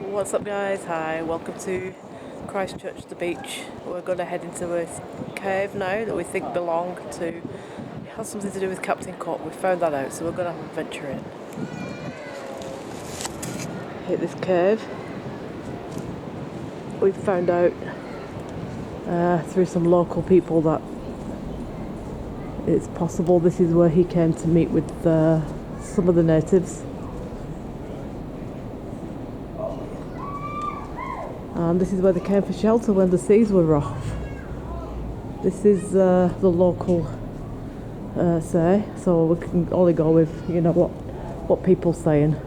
What's up guys? Hi, welcome to Christchurch, the beach. We're going to head into a cave now that we think belong to, it has something to do with Captain Cook. We found that out, so we're going to have a venture in. Hit this cave. We've found out through some local people that it's possible this is where he came to meet with some of the natives. And this is where they came for shelter when the seas were rough. This is the local say, so we can only go with what people saying.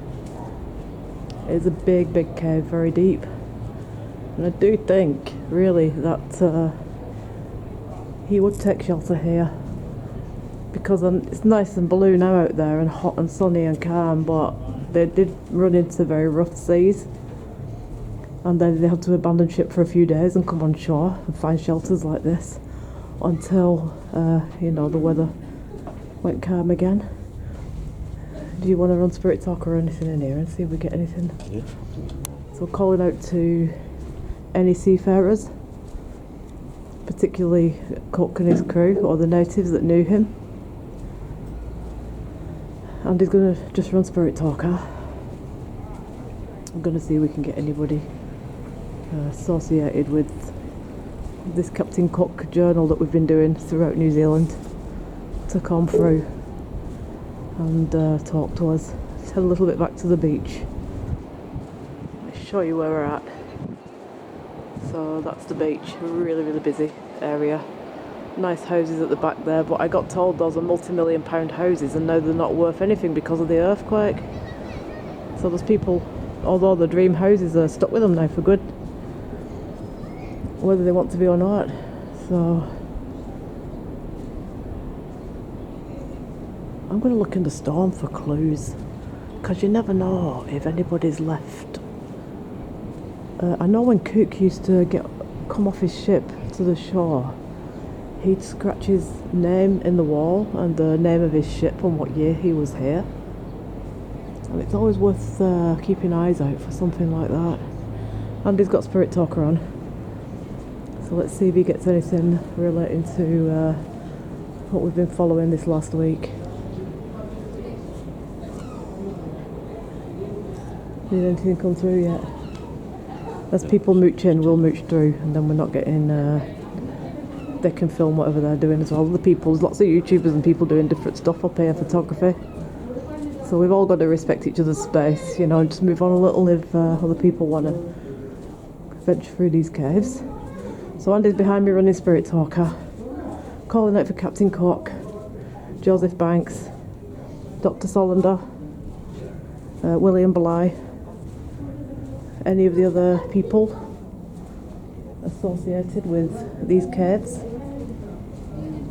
It's a big cave, very deep, and I do think really that he would take shelter here because it's nice and blue now out there and hot and sunny and calm, but they did run into very rough seas. And then they had to abandon ship for a few days and come on shore and find shelters like this until, the weather went calm again. Do you want to run Spirit Talk or anything in here and see if we get anything? Yeah. So we're calling out to any seafarers, particularly Cook and his crew or the natives that knew him. And he's going to just run Spirit Talker. I'm going to see if we can get anybody associated with this Captain Cook journal that we've been doing throughout New Zealand to come through and talk to us. Let's head a little bit back to the beach. Let me show you where we're at. So that's the beach, really busy area. Nice houses at the back there, but I got told those are multi-million-pound houses and now they're not worth anything because of the earthquake. So there's people, although the dream houses are stuck with them now for good, whether they want to be or not. So I'm going to look in the storm for clues, because you never know if anybody's left. I know when Cook used to come off his ship to the shore, he'd scratch his name in the wall and the name of his ship and what year he was here. And it's always worth keeping eyes out for something like that. Andy's got Spirit Talker on, so let's see if he gets anything relating to what we've been following this last week. Did anything come through yet? As people mooch in, we'll mooch through, and then we're not getting... they can film whatever they're doing as well. The people, there's lots of YouTubers and people doing different stuff up here, photography. So we've all got to respect each other's space, and just move on a little if other people want to venture through these caves. So Andy's behind me running Spirit Talker, calling out for Captain Cook, Joseph Banks, Dr. Solander, William Bly, any of the other people associated with these caves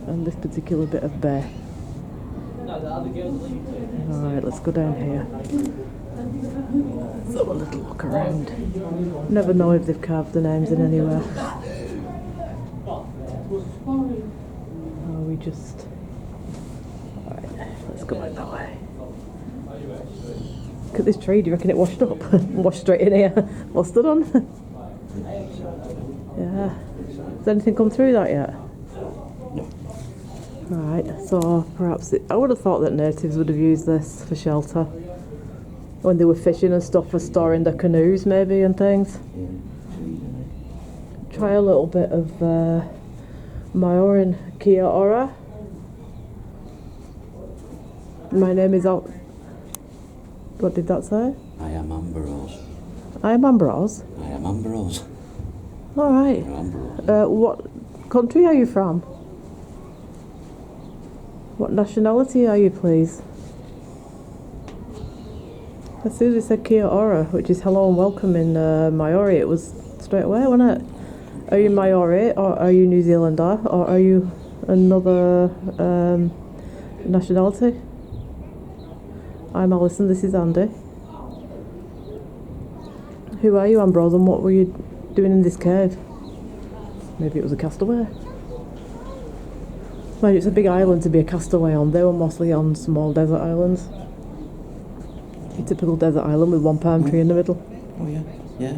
and this particular bit of bay. Alright, let's go down here. Let's have a little look around. Never know if they've carved the names in anywhere. Are we just... Alright, let's go back that way. Look at this tree, do you reckon it washed up? Washed straight in here. Well stood on. Yeah. Has anything come through that yet? Right, so perhaps I would have thought that natives would have used this for shelter when they were fishing and stuff, for storing their canoes maybe and things. Try a little bit of Maorin Kia ora. My name is Al... What did that say? I am Ambrose. I am Ambrose? I am Ambrose. Alright. What country are you from? What nationality are you, please? As soon as I said Kia ora, which is hello and welcome in Maori, it was straight away, wasn't it? Are you Maori, or are you New Zealander, or are you another nationality? I'm Alison, this is Andy. Who are you, Ambrose, and what were you doing in this cave? Maybe it was a castaway. Mind you, it's a big island to be a castaway on. They were mostly on small desert islands. Your typical desert island with one palm tree in the middle. Oh yeah, yeah.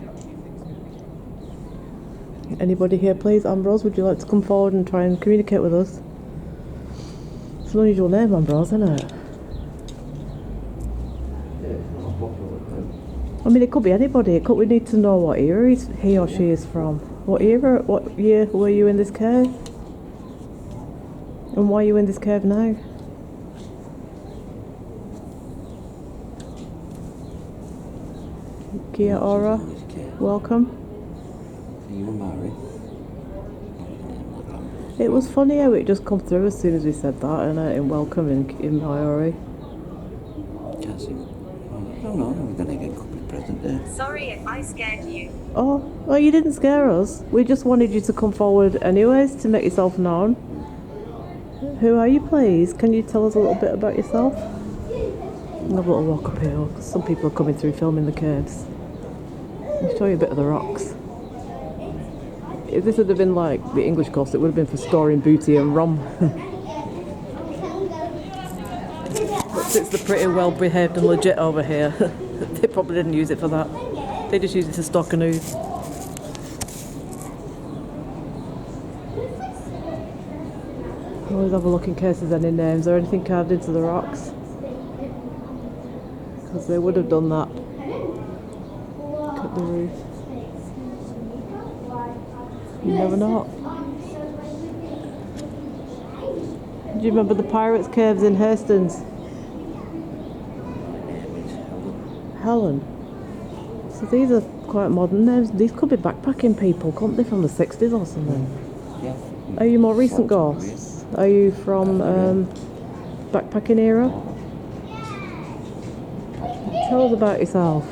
Anybody here, please? Ambrose, would you like to come forward and try and communicate with us? It's an unusual name, Ambrose, isn't it? I mean, it could be anybody. We need to know what era he or she is from. What era, what year were you in this cave? And why are you in this cave now? Kia ora, welcome. Are you married? It was funny how it just come through as soon as we said that, and welcome in Maori. Cassie. Oh no, we're gonna get a couple of presents there. Sorry if I scared you. Oh, you didn't scare us. We just wanted you to come forward anyways to make yourself known. Who are you, please? Can you tell us a little bit about yourself? I'll have a little walk up here, because some people are coming through filming the caves. I'll show you a bit of the rocks. If this had been like the English coast, it would have been for storing booty and rum. But since they're pretty well behaved and legit over here, they probably didn't use it for that. They just used it to stock canoes. Always have a look in case there's any names or anything carved into the rocks, because they would have done that. Look at the roof. You never know. Do you remember the Pirates' Caves in Hastings? Helen. So these are quite modern names. These could be backpacking people, couldn't they, from the 60s or something? Yeah. Are you more recent ghosts? Are you from backpacking era? Tell us about yourself.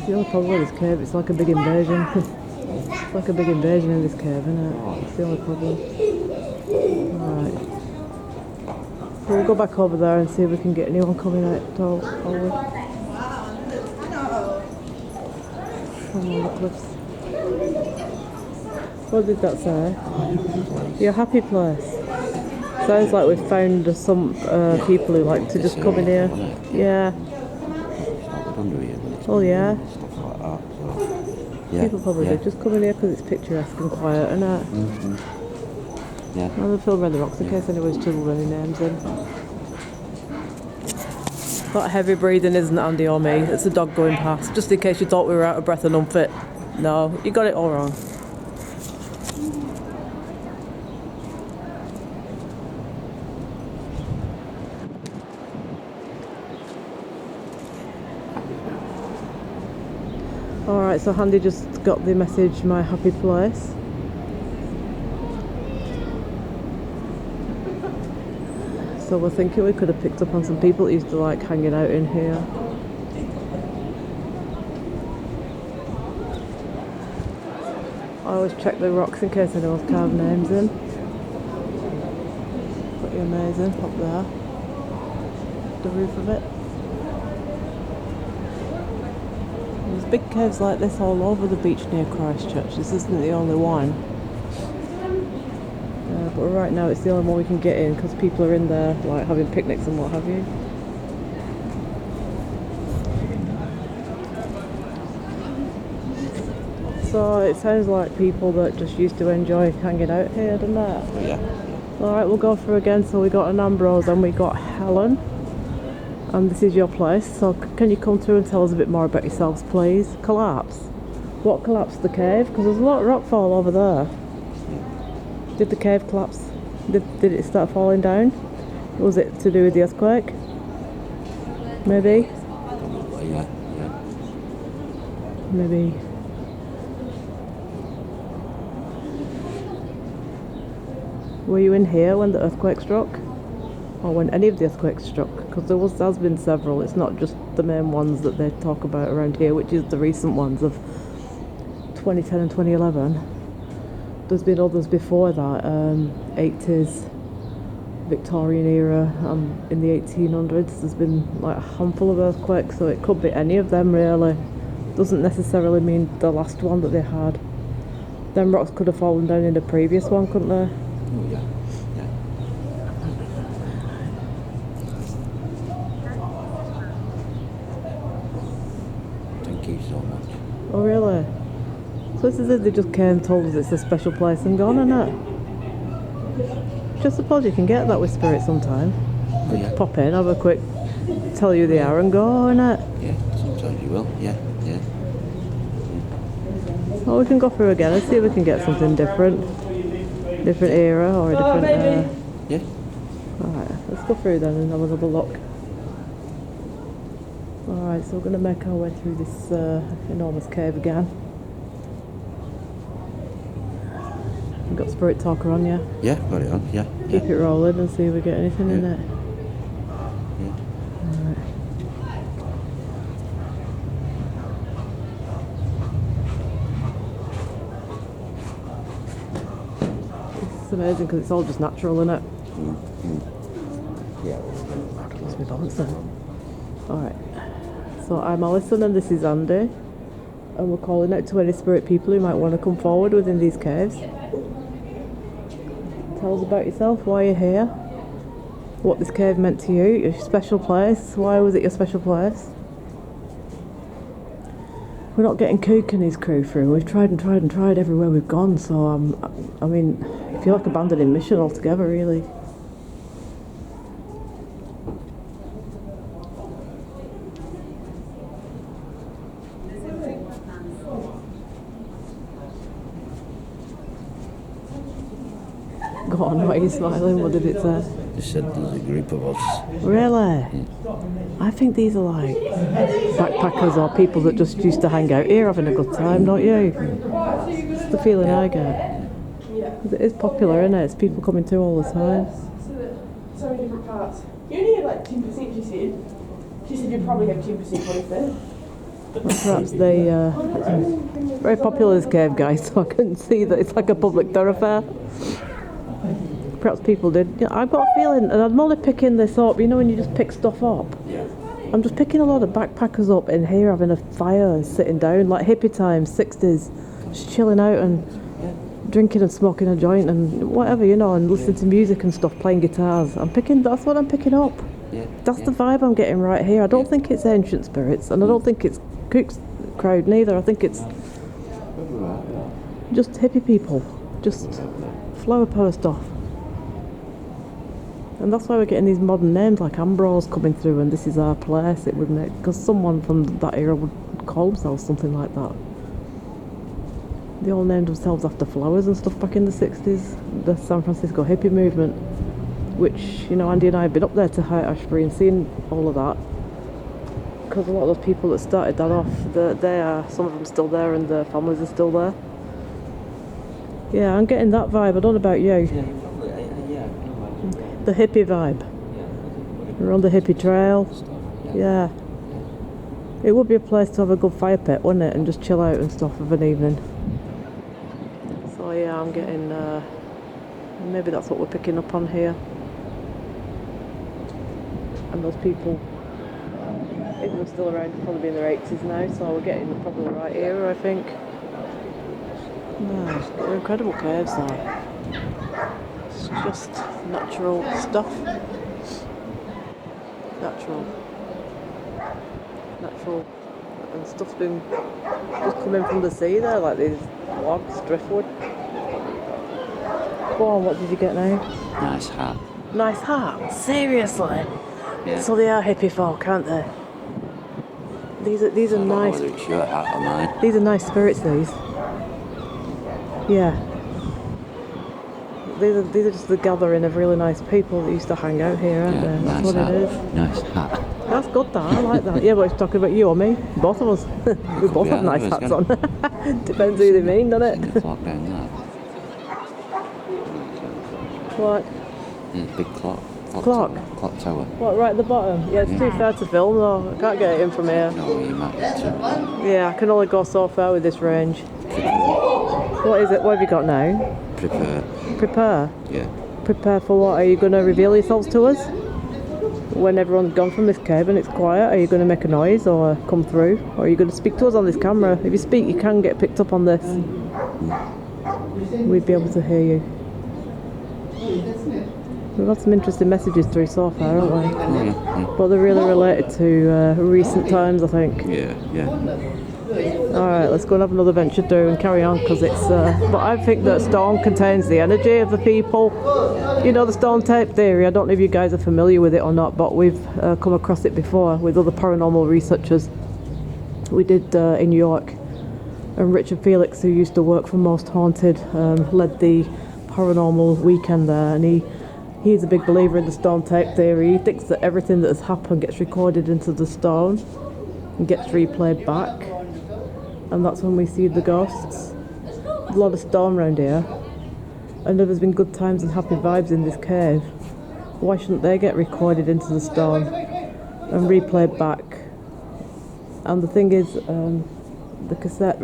The only problem with this cave, it's like a big invasion. It's like a big invasion in this cave, isn't it? It's the only problem. Right. So we'll go back over there and see if we can get anyone coming out forward. Come on, the cliffs. What did that say? Your happy place. Sounds like we've found some people who like to just come in here. Yeah. Oh yeah. Stuff like that. So, yeah. People probably do just come in here because it's picturesque and quiet, isn't it? Mm-hmm. Yeah. And they'll fill around the rocks in case anyone's chiseled any names in. That heavy breathing isn't Andy or me, it's a dog going past, just in case you thought we were out of breath and unfit. No, you got it all wrong. Alright, so Handy just got the message, my happy place. So we're thinking we could have picked up on some people that used to like hanging out in here. I always check the rocks in case anyone's carved names in. Pretty amazing up there. The roof of it. There's big caves like this all over the beach near Christchurch. This isn't the only one. But right now it's the only one we can get in because people are in there like having picnics and what have you. So it sounds like people that just used to enjoy hanging out here, doesn't it? Yeah. Alright, we'll go through again. So we got an Ambrose and we got Helen. And this is your place. So can you come through and tell us a bit more about yourselves, please? Collapse? What collapsed the cave? Because there's a lot of rockfall over there. Did the cave collapse? Did it start falling down? Was it to do with the earthquake? Maybe? Probably, yeah. Maybe. Were you in here when the earthquake struck? Or when any of the earthquakes struck? Because has been several. It's not just the main ones that they talk about around here, which is the recent ones of 2010 and 2011. There's been others before that, 80s, Victorian era, in the 1800s. There's been like a handful of earthquakes, so it could be any of them really. Doesn't necessarily mean the last one that they had. Them rocks could have fallen down in the previous one, couldn't they? Oh, yeah. Yeah. Thank you so much. Oh, really? So this is it, they just came and told us it's a special place and gone, innit? Just suppose you can get that with Spirit sometime. Oh, yeah. Pop in, have a quick, tell you the hour and go, innit? Yeah, sometimes you will. Yeah, yeah. Well, we can go through again and see if we can get something different. Different era or a different... Yeah. Alright, let's go through then and have another look. Alright, so we're going to make our way through this enormous cave again. We've got Spirit Talker on, yeah? Yeah, got it on. Yeah. Keep it rolling and see if we get anything in Yeah. it. Yeah. Alright. It's amazing because it's all just natural, isn't it? Yeah. I lost my balance then. Alright. So I'm Alison and this is Andy. And we're calling out to any spirit people who might want to come forward within these caves. Tell us about yourself, why you're here, what this cave meant to you, your special place, why was it your special place? We're not getting Kook and his crew through. We've tried and tried and tried everywhere we've gone, so I mean, I feel like abandoning mission altogether, really. Go on, why are you smiling? What did it say? They said there's a group of us. Really? I think these are like backpackers or people that just used to hang out here having a good time, don't you? It's the feeling I get. It is popular, isn't it? It's people coming through all the time. So many different parts. You only had like 10%, she said. She said you'd probably have 10% what is that? Perhaps they very popular this cave, guys, so I couldn't see that it's like a public thoroughfare. Perhaps people did. Yeah, I've got a feeling, and I'm only picking this up, you know when you just pick stuff up? Yeah. I'm just picking a lot of backpackers up in here having a fire and sitting down, like hippie times, 60s, just chilling out and drinking and smoking a joint and whatever, you know, and listening to music and stuff, playing guitars. That's what I'm picking up. Yeah. That's the vibe I'm getting right here. I don't think it's ancient spirits, and I don't think it's Cook's crowd neither. I think it's just hippie people, just flower power stuff. And that's why we're getting these modern names like Ambrose coming through and this is our place, it wouldn't it? Because someone from that era would call themselves something like that. They all named themselves after flowers and stuff back in the 60s, the San Francisco hippie movement, which, you know, Andy and I have been up there to Haight-Ashbury and seen all of that. Because a lot of those people that started that off, they are, some of them still there and their families are still there. Yeah, I'm getting that vibe, I don't know about you. Yeah, probably. Yeah. The hippie vibe. We're on the hippie trail. Yeah. It would be a place to have a good fire pit, wouldn't it? And just chill out and stuff of an evening. So yeah, I'm getting, maybe that's what we're picking up on here. And those people, if they're still around, they'll probably be in their 80s now, so we're getting probably the right era, I think. No, they're incredible caves though. It's just natural stuff. Natural. And stuff's been just coming from the sea there, like these logs, driftwood. Go on, what did you get now? Nice hat. Nice hat? Seriously? Yeah. So they are hippie folk, aren't they? These are I don't know nice. whether it's your hat or mine. These are nice spirits, these. Yeah. These are just the gathering of really nice people that used to hang out here, aren't they? That's nice what hat. it is. Nice hat. That's good, that. I like that. Yeah, but it's talking about you or me. Both of us. We both be have nice either hats of us, on. Depends who they mean, doesn't Seen it? the clock down there. What? Yeah, big clock. Clock? Clock tower. What, right at the bottom? Yeah, it's too far to film though. I can't get it in from here. No, you might get to. Yeah, I can only go so far with this range. What is it? What have you got now? Prepare. Prepare? Yeah. Prepare for what? Are you going to reveal yourselves to us? When everyone's gone from this cave and it's quiet, are you going to make a noise or come through? Or are you going to speak to us on this camera? If you speak, you can get picked up on this. we'd be able to hear you. We've had some interesting messages through so far, haven't we? Oh, yeah. But they're really related to recent times, I think. Yeah. Alright, let's go and have another venture through and carry on, because it's... but I think that stone contains the energy of the people. You know the stone tape theory, I don't know if you guys are familiar with it or not, but we've come across it before with other paranormal researchers. We did in New York. And Richard Felix, who used to work for Most Haunted, led the paranormal weekend there, and he's a big believer in the stone tape theory. He thinks that everything that has happened gets recorded into the stone and gets replayed back, and that's when we see the ghosts. There's a lot of stone around here, and there's been good times and happy vibes in this cave. Why shouldn't they get recorded into the stone and replayed back? And the thing is, the cassette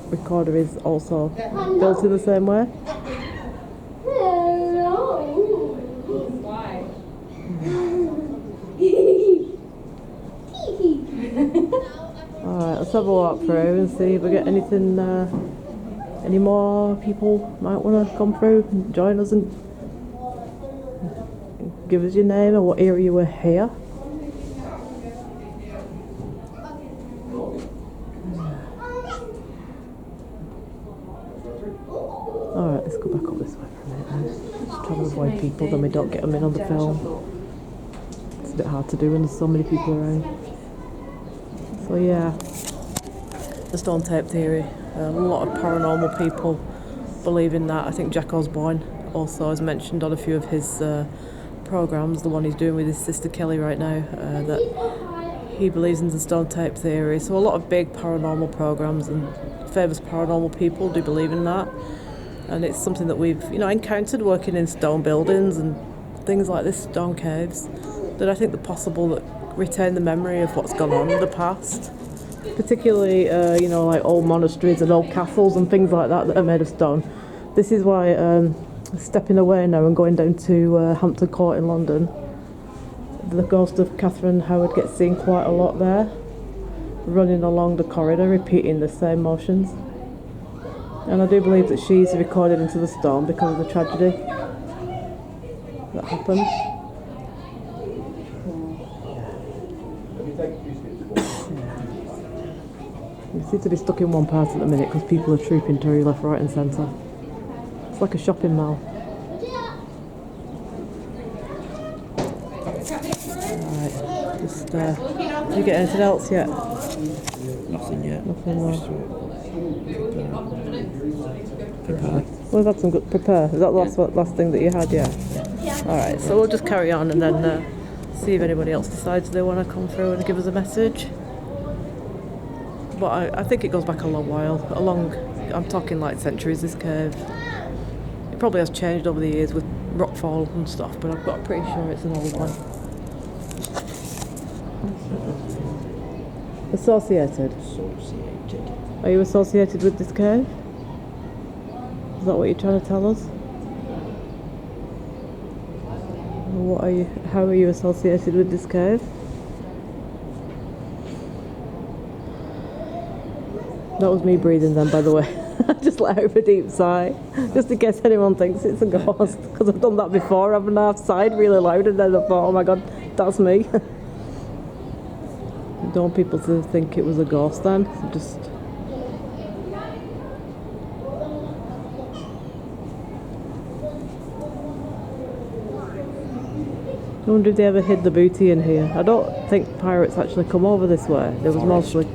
recorder is also built in the same way. Alright, let's have a walk through and see if we get anything, any more people might want to come through and join us and give us your name and what area you were here. Alright, let's go back up this way for a minute then. Just try to avoid people, then we don't get them in on the film. It's a bit hard to do when there's so many people around. So yeah, the stone tape theory. A lot of paranormal people believe in that. I think Jack Osborne also has mentioned on a few of his programs, the one he's doing with his sister Kelly right now, that he believes in the stone tape theory. So a lot of big paranormal programs and famous paranormal people do believe in that. And it's something that we've, encountered working in stone buildings and things like this, stone caves, that I think they're possible that retain the memory of what's gone on in the past. Particularly, like old monasteries and old castles and things like that are made of stone. This is why, stepping away now and going down to Hampton Court in London, the ghost of Catherine Howard gets seen quite a lot there, running along the corridor, repeating the same motions. And I do believe that she's recorded into the stone because of the tragedy that happened. We seem to be stuck in one part at the minute because people are trooping through left, right and centre. It's like a shopping mall. Alright, just, did you get anything else yet? Nothing yet. Nothing more. Prepare. We've had some good prepare. Is that the last thing that you had? Yeah. Alright, so we'll just carry on and then see if anybody else decides they want to come through and give us a message. But I think it goes back a long while. I'm talking like centuries, this cave. It probably has changed over the years with rockfall and stuff, but I'm pretty sure it's an old one. Associated? Are you associated with this cave? Is that what you're trying to tell us? How are you associated with this cave? That was me breathing then, by the way. I just let out a deep sigh, just in case anyone thinks it's a ghost, because I've done that before, haven't I? I've sighed really loud and then I thought, oh my god, that's me. Don't want people to think it was a ghost then, just... I wonder if they ever hid the booty in here. I don't think pirates actually come over this way. There was mostly...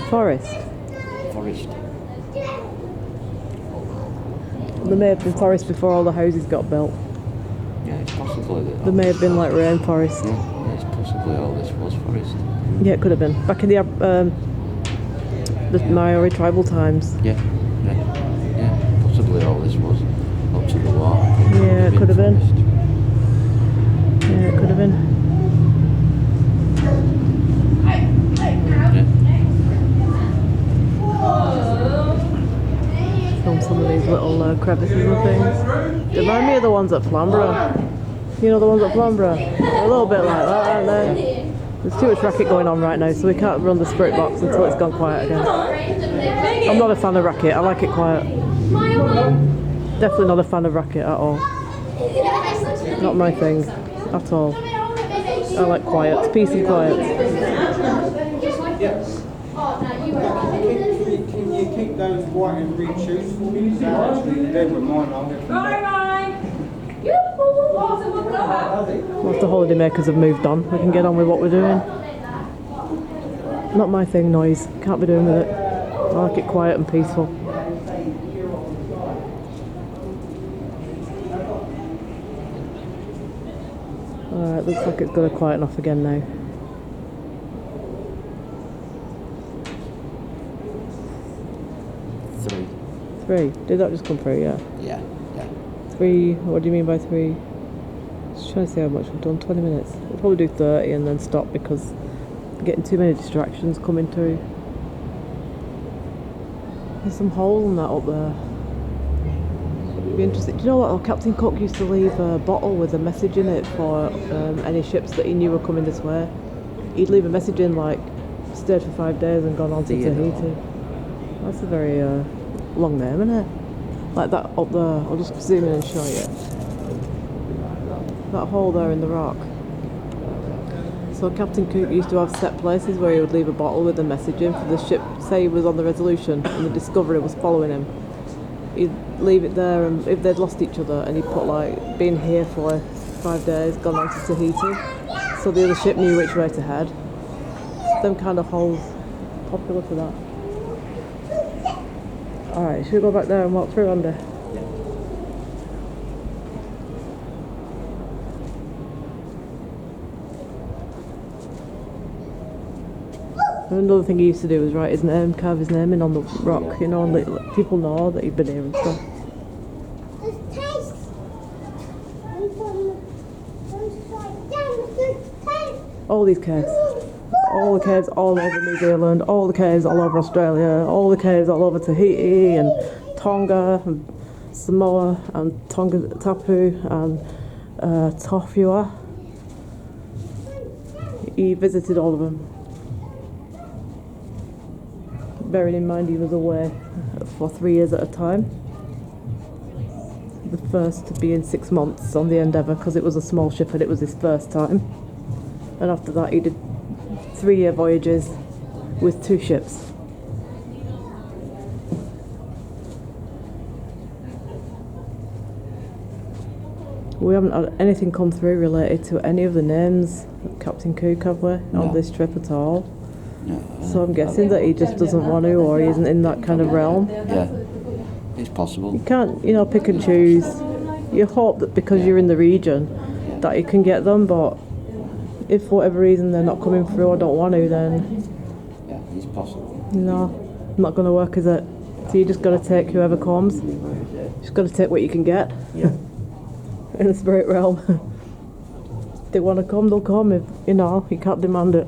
Forest. There may have been forest before all the houses got built. Yeah, it's possibly that. There may have been like rainforest. Yeah, it's possibly all this was forest. Yeah, it could have been. Back in the Maori tribal times. Yeah, possibly all this was up to the wall. Yeah, it could have been. Yeah, it could have been. From some of these little crevices and things. They remind me of the ones at Flamborough. You know the ones at Flamborough? They're a little bit like that, aren't they? There's too much racket going on right now, so we can't run the spirit box until it's gone quiet again. I'm not a fan of racket, I like it quiet. Definitely not a fan of racket at all. Not my thing at all. I like quiet, peace and quiet. Can you keep those white and red shoes for me? They were mine. I'll get Once the holidaymakers have moved on, we can get on with what we're doing. Not my thing, noise. Can't be doing with it. I like it quiet and peaceful. Alright, looks like it's going to quieten off again now. 3. Did that just come through? Yeah. Yeah. 3. What do you mean by 3? Just trying to see how much we've done. 20 minutes. We'll probably do 30 and then stop because we're getting too many distractions coming through. There's some hole in that up there. It'd be interesting. Do you know what? Captain Cook used to leave a bottle with a message in it for any ships that he knew were coming this way. He'd leave a message in like, stayed for 5 days and gone on to Tahiti. That's a very long name, isn't it? Like that up there. I'll just zoom in and show you. That hole there in the rock. So Captain Cook used to have set places where he would leave a bottle with a message in for the ship. Say he was on the Resolution and the Discovery was following him. He'd leave it there, and if they'd lost each other, and he'd put like, been here for 5 days, gone on to Tahiti. So the other ship knew which way to head. Them kind of holes, popular for that. Alright, should we go back there and walk through under? Another thing he used to do was write his name, carve his name in on the rock, you know, and let people know that he'd been here and stuff. All these caves. All the caves all over New Zealand, all the caves all over Australia, all the caves all over Tahiti and Tonga and Samoa and Tonga Tapu and Tofua. He visited all of them. Bearing in mind he was away for 3 years at a time. The first to be in 6 months on the Endeavour because it was a small ship and it was his first time. And after that he did 3-year voyages with 2 ships. We haven't had anything come through related to any of the names of Captain Cook, have we, on this trip at all? No. So I'm guessing that he just doesn't want to, or he isn't in that kind of realm. Yeah. It's possible. You can't, you know, pick and choose. You hope that because you're in the region that you can get them, but if for whatever reason they're not coming through or don't want to, then Yeah, it's possible. no, not going to work, is it? So you just got to take whoever comes. Just got to take what you can get. Yeah. In the spirit realm. If they want to come, they'll come. If you know, you can't demand it.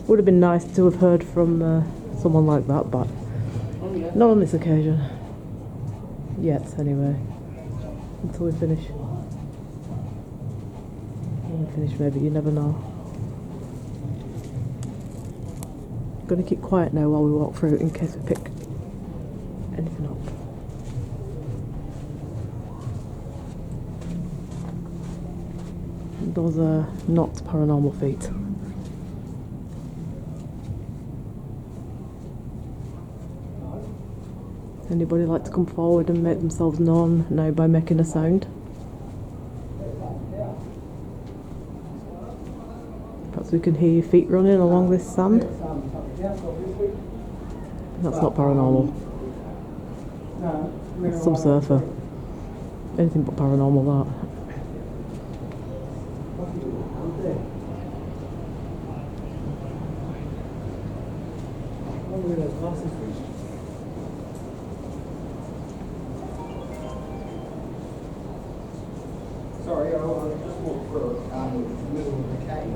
Would have been nice to have heard from someone like that, but not on this occasion. Yet, anyway. Until we finish. When we finish, maybe, you never know. I'm going to keep quiet now while we walk through in case we pick anything up. Those are not paranormal feet. Anybody like to come forward and make themselves known now by making a sound? Perhaps we can hear your feet running along this sand. That's not paranormal. It's some surfer. Anything but paranormal, that. Sorry, I just walked through the middle of the cave.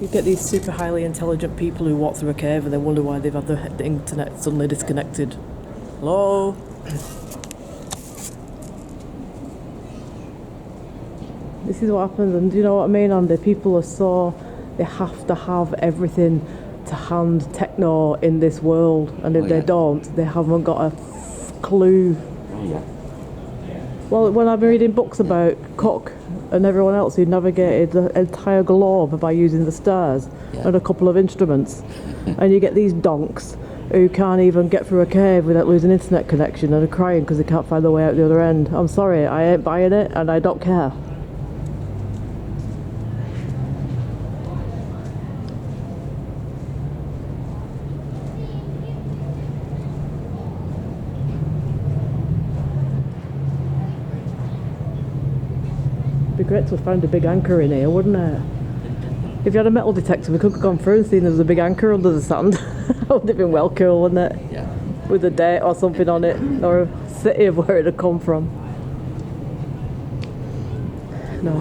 You get these super highly intelligent people who walk through a cave and they wonder why they've had the internet suddenly disconnected. Hello? This is what happens, and do you know what I mean, Andy? People are so... they have to have everything hand techno in this world, and if Oh, they yeah. don't, they haven't got a clue. Oh, yeah. Well, when I'm reading books about Cook and everyone else who navigated the entire globe by using the stars Yeah. and a couple of instruments, and you get these donks who can't even get through a cave without losing internet connection and are crying because they can't find their way out the other end. I'm sorry, I ain't buying it, and I don't care. It'd be great to have found a big anchor in here, wouldn't it? If you had a metal detector, we could have gone through and seen there was a big anchor under the sand. That would have been well cool, wouldn't it? Yeah. With a date or something on it, or a city of where it had come from. No.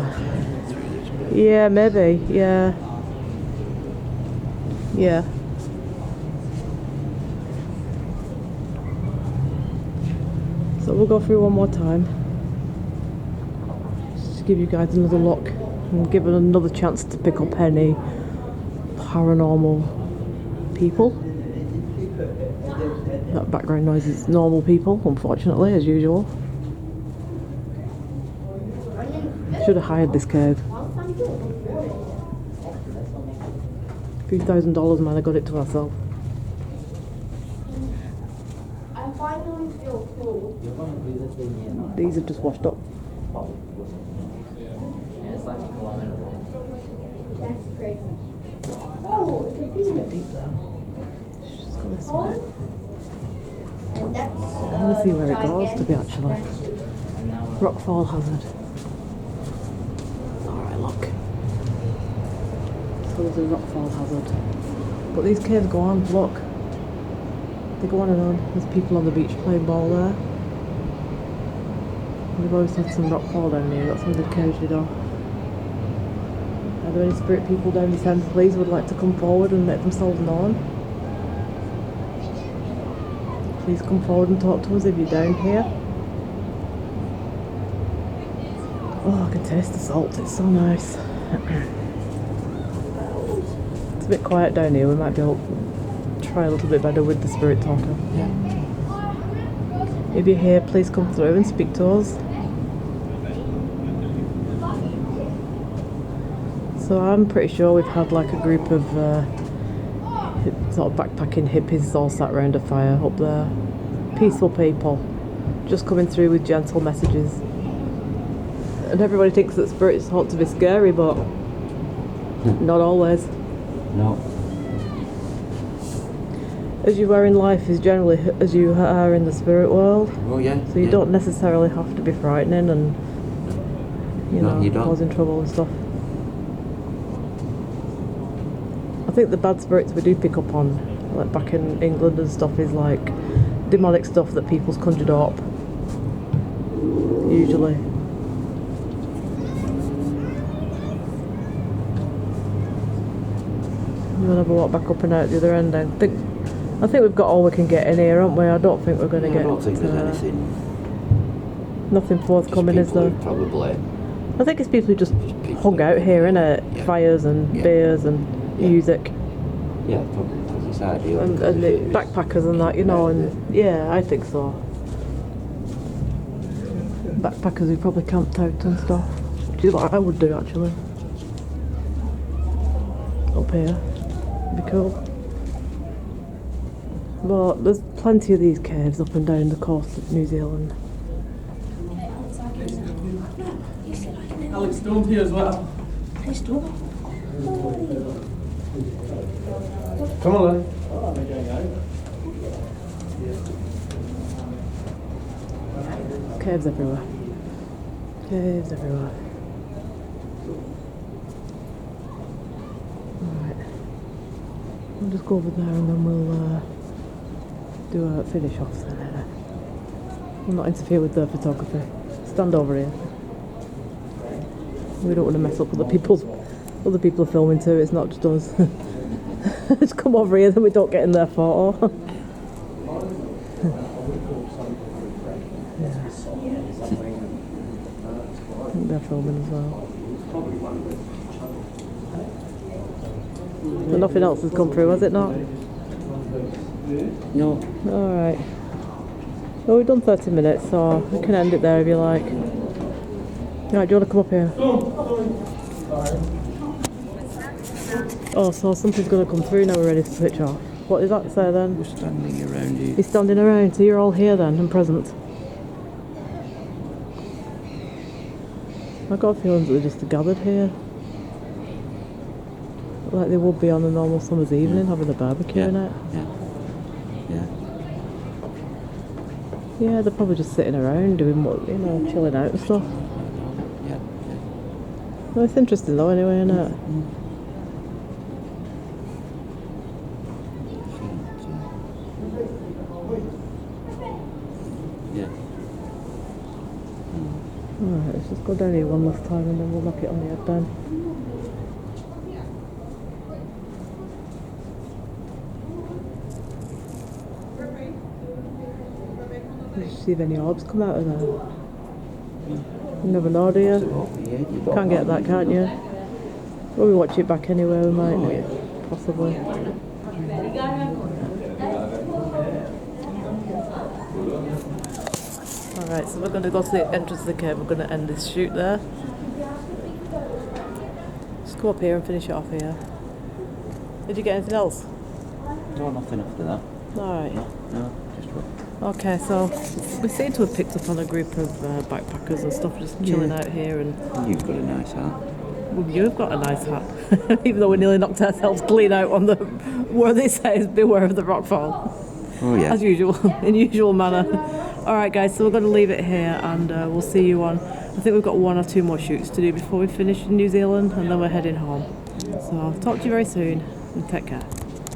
Yeah, maybe. Yeah. Yeah. So we'll go through one more time. Just to give you guys another look and give it another chance to pick up any paranormal people. That background noise is normal people, unfortunately, as usual. Should have hired this cave. A few $1,000, man, I got it to ourselves. I finally feel cool. These have just washed up. That's crazy. Oh, it's a bit deep though. Just go this way. And that's. I want to see where it goes, to be actually. Rockfall hazard. Alright, look. So there's a rockfall hazard. But these caves go on, look. They go on and on. There's people on the beach playing ball there. We've always had some rockfall down here, that's where they've caged it off. Are there any spirit people down this end, please, would like to come forward and make themselves known? Please come forward and talk to us if you're down here. Oh, I can taste the salt, it's so nice. It's a bit quiet down here, we might be able to try a little bit better with the spirit talker. Yeah. If you're here, please come through and speak to us. So I'm pretty sure we've had like a group of sort of backpacking hippies all sat around a fire up there. Peaceful people, just coming through with gentle messages. And everybody thinks that spirits ought to be scary, but not always. No. As you are in life is generally as you are in the spirit world. Oh, yeah. So you yeah. don't necessarily have to be frightening and No, you don't. causing trouble and stuff. I think the bad spirits we do pick up on, like back in England and stuff, is like demonic stuff that people's conjured up. Usually. We'll have a walk back up and out the other end. I think we've got all we can get in here, haven't we? I don't think we're going to I get don't think there's anything. nothing forthcoming, is People there? who probably. I think it's people who just people hung out here, innit? Yeah. Fires and Yeah. beers and Yeah. music. Yeah, probably because it's ideal. And because the it was- backpackers and that, and yeah, I think so. Backpackers who probably camped out and stuff, which is what I would do actually. Up here, it'd be cool. But there's plenty of these caves up and down the coast of New Zealand. Alex Stone's here as well. Come on, then. Caves everywhere. Caves everywhere. Alright. We'll just go over there and then we'll do a finish off then. We'll not interfere with the photography. Stand over here. We don't want to mess up other people are filming too, it's not just us. Just come over here then we don't get in their photo. I think they're filming as well. But nothing else has come through, has it not? No. Alright. Well, we've done 30 minutes, so we can end it there if you like. Right, do you want to come up here? Oh, so something's going to come through now we're ready to switch off. What does that say then? We're standing around you. He's standing around, so you're all here then and present. I got a feeling that they're just gathered here. Like they would be on a normal summer's evening having a barbecue in it. Yeah. Yeah, they're probably just sitting around doing what, chilling out and stuff. Yeah. Well, it's interesting though anyway, isn't it? Yeah. Alright, let's just go down here one last time and then we'll knock it on the head then. Did you see if any orbs come out of there? You never know, do you? Can't get that, can't you? Well, we watch it back anyway, we might. Possibly. Alright, so we're going to go to the entrance of the cave. We're going to end this shoot there. Just go up here and finish it off here. Did you get anything else? No, nothing after that. Alright. No, just what? Okay, so we seem to have picked up on a group of backpackers and stuff just chilling out here. And You've got a nice hat. well, you've got a nice hat, even though we nearly knocked ourselves clean out on the where they say is beware of the rockfall. Oh yeah. As usual, in usual manner. Alright guys, so we're going to leave it here and we'll see you on, I think we've got 1 or 2 more shoots to do before we finish in New Zealand and then we're heading home. So talk to you very soon and take care.